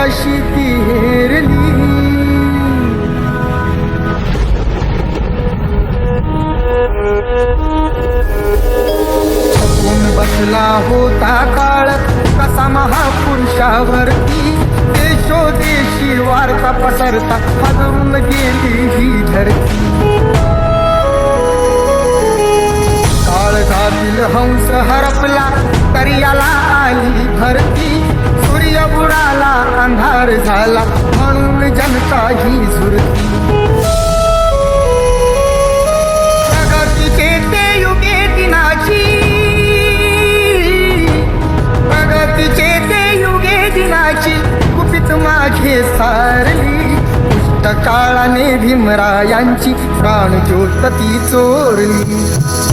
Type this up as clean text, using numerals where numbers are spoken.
कशी ती हेरली. बसला होता काळ कसा महापुरुषावरती, देशोदेशी वार्ता पसरता हादरून गेली ही धरती. काळजातील हंस हरपला तरी याला आली भरती. सूर्य बुडाला अंधार झाला म्हणून जनता ही झुरती. प्रगतीचे ते युगे दिनाची, प्रगतीचे ते युगे दिनाची गुपित माझे सारली. दुष्ट काळाने भीमरायांची प्राणज्योत ती चोरली.